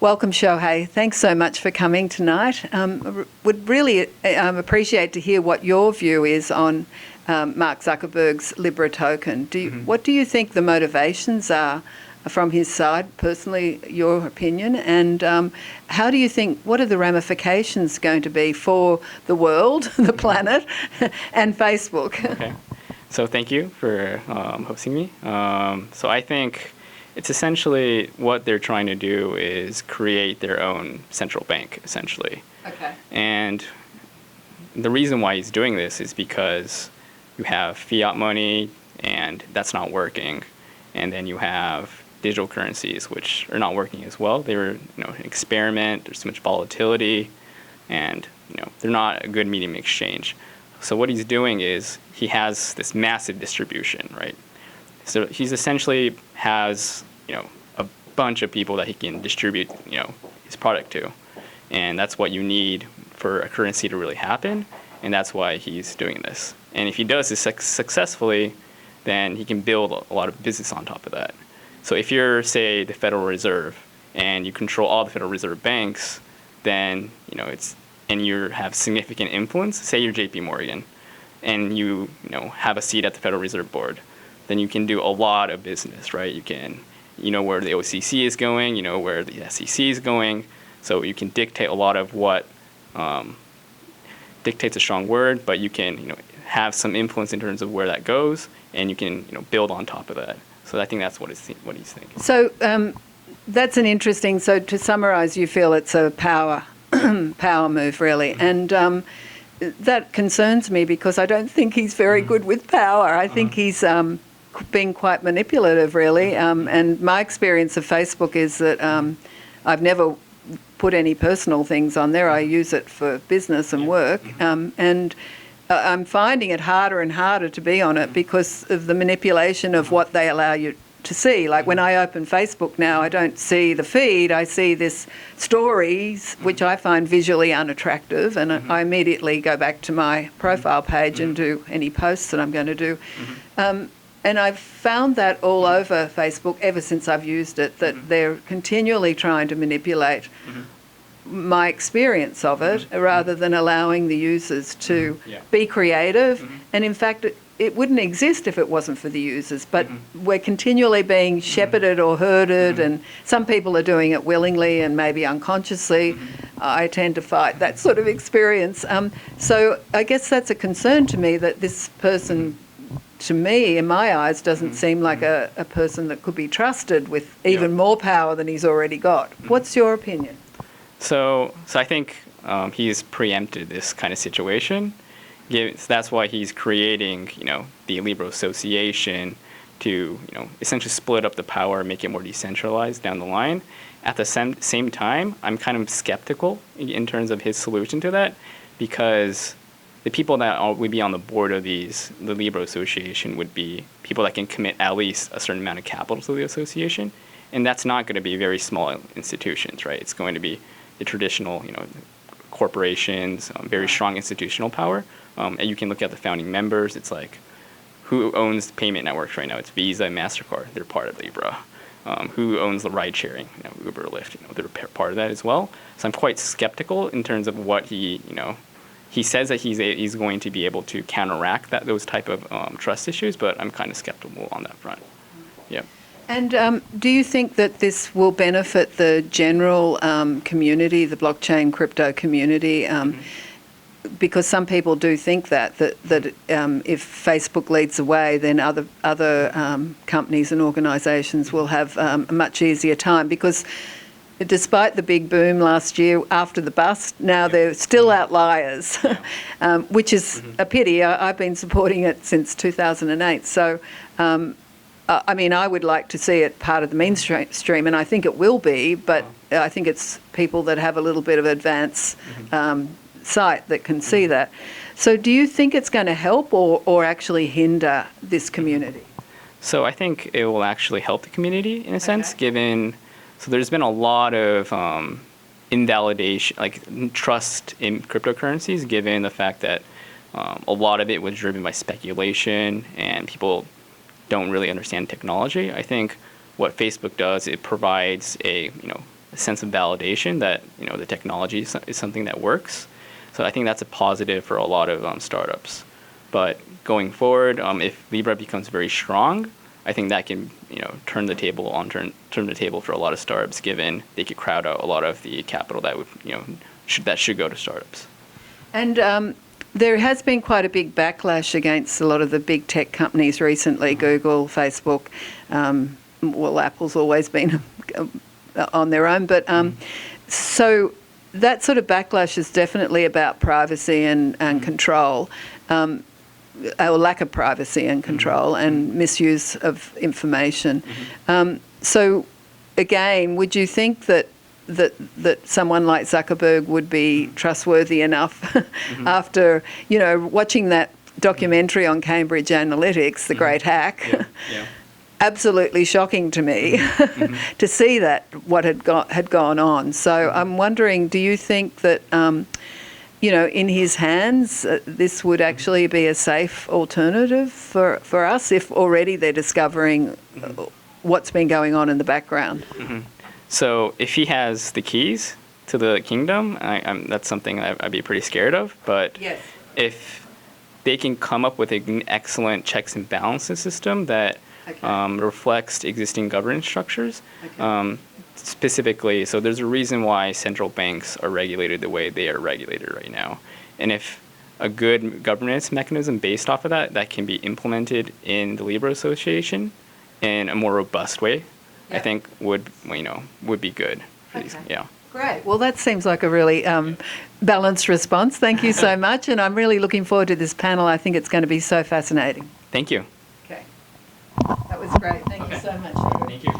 Welcome, Shouhei. Thanks so much for coming tonight. Would really appreciate to hear what your view is on Mark Zuckerberg's Libra token. What do you think the motivations are from his side, personally, your opinion, and how do you think, what are the ramifications going to be for the world, the planet, and Facebook? Okay. So thank you for hosting me. So I think it's essentially what they're trying to do is create their own central bank, essentially. Okay. And the reason why he's doing this is because you have fiat money, and that's not working. And then you have digital currencies, which are not working as well. They're an experiment. There's too much volatility, and they're not a good medium exchange. So what he's doing is he has this massive distribution, right? So he's essentially has a bunch of people that he can distribute his product to, and that's what you need for a currency to really happen, and that's why he's doing this. And if he does this successfully, then he can build a lot of business on top of that. So if you're, say, the Federal Reserve and you control all the Federal Reserve banks, then and you have significant influence. Say you're J.P. Morgan, and you have a seat at the Federal Reserve Board, then you can do a lot of business, right? You can, where the OCC is going, where the SEC is going, so you can dictate a lot of what. Dictate's a strong word, but you can have some influence in terms of where that goes, and you can build on top of that. So I think that's what he's thinking. So that's an interesting. So to summarise, you feel it's a power move, really, and that concerns me because I don't think he's very good with power. I think he's being quite manipulative, really. And my experience of Facebook is that I've never put any personal things on there. I use it for business and work, and I'm finding it harder and harder to be on it because of the manipulation of what they allow you to see. Like when I open Facebook now, I don't see the feed, I see this stories, which I find visually unattractive, and I immediately go back to my profile page and do any posts that I'm going to do. And I've found that all over Facebook ever since I've used it, that they're continually trying to manipulate my experience of it rather than allowing the users to be creative. And in fact, it wouldn't exist if it wasn't for the users, but we're continually being shepherded or herded, and some people are doing it willingly and maybe unconsciously. I tend to fight that sort of experience. So I guess that's a concern to me, that this person, to me, in my eyes, doesn't seem like a person that could be trusted with even more power than he's already got. What's your opinion? So I think he's preempted this kind of situation. That's why he's creating, the Libra Association to, essentially split up the power and make it more decentralized down the line. At the same time, I'm kind of skeptical in terms of his solution to that, because the people that would be on the board of the Libra Association would be people that can commit at least a certain amount of capital to the association, and that's not going to be very small institutions, right? It's going to be the traditional, corporations, very strong institutional power. And you can look at the founding members. It's like, who owns payment networks right now? It's Visa and MasterCard. They're part of Libra. Who owns the ride sharing? Uber, Lyft. They're part of that as well. So I'm quite skeptical in terms of what he says that he's going to be able to counteract those type of trust issues, but I'm kind of skeptical on that front. Yeah. And do you think that this will benefit the general community, the blockchain crypto community? Because some people do think that if Facebook leads the way, then other companies and organisations will have a much easier time. Because despite the big boom last year after the bust, now they're still outliers, which is a pity. I've been supporting it since 2008. So, I would like to see it part of the mainstream, and I think it will be, but I think it's people that have a little bit of advance sight that can see that. So do you think it's going to help or actually hinder this community? So I think it will actually help the community in a sense, given... So there's been a lot of invalidation, like trust in cryptocurrencies, given the fact that a lot of it was driven by speculation and people don't really understand technology. I think what Facebook does, it provides a a sense of validation that the technology is something that works. So I think that's a positive for a lot of startups. But going forward, if Libra becomes very strong, I think that can turn the table for a lot of startups, given they could crowd out a lot of the capital that would that should go to startups. And there has been quite a big backlash against a lot of the big tech companies recently, Google, Facebook. Well, Apple's always been on their own, but so that sort of backlash is definitely about privacy and control. Or lack of privacy and control and misuse of information. So, again, would you think that someone like Zuckerberg would be trustworthy enough after, watching that documentary on Cambridge Analytics, The Great Hack? Yeah. Absolutely shocking to me to see that what had gone on. So I'm wondering, do you think that in his hands, this would actually be a safe alternative for us if already they're discovering what's been going on in the background? So if he has the keys to the kingdom, that's something I'd be pretty scared of. But if they can come up with an excellent checks and balances system that reflects existing governance structures, specifically, so there's a reason why central banks are regulated the way they are regulated right now. And if a good governance mechanism based off of that can be implemented in the Libra Association in a more robust way, I think would be good. Yeah. Great. Well, that seems like a really balanced response. Thank you so much. And I'm really looking forward to this panel. I think it's going to be so fascinating. Thank you. Okay. That was great. Thank you so much. Thank you.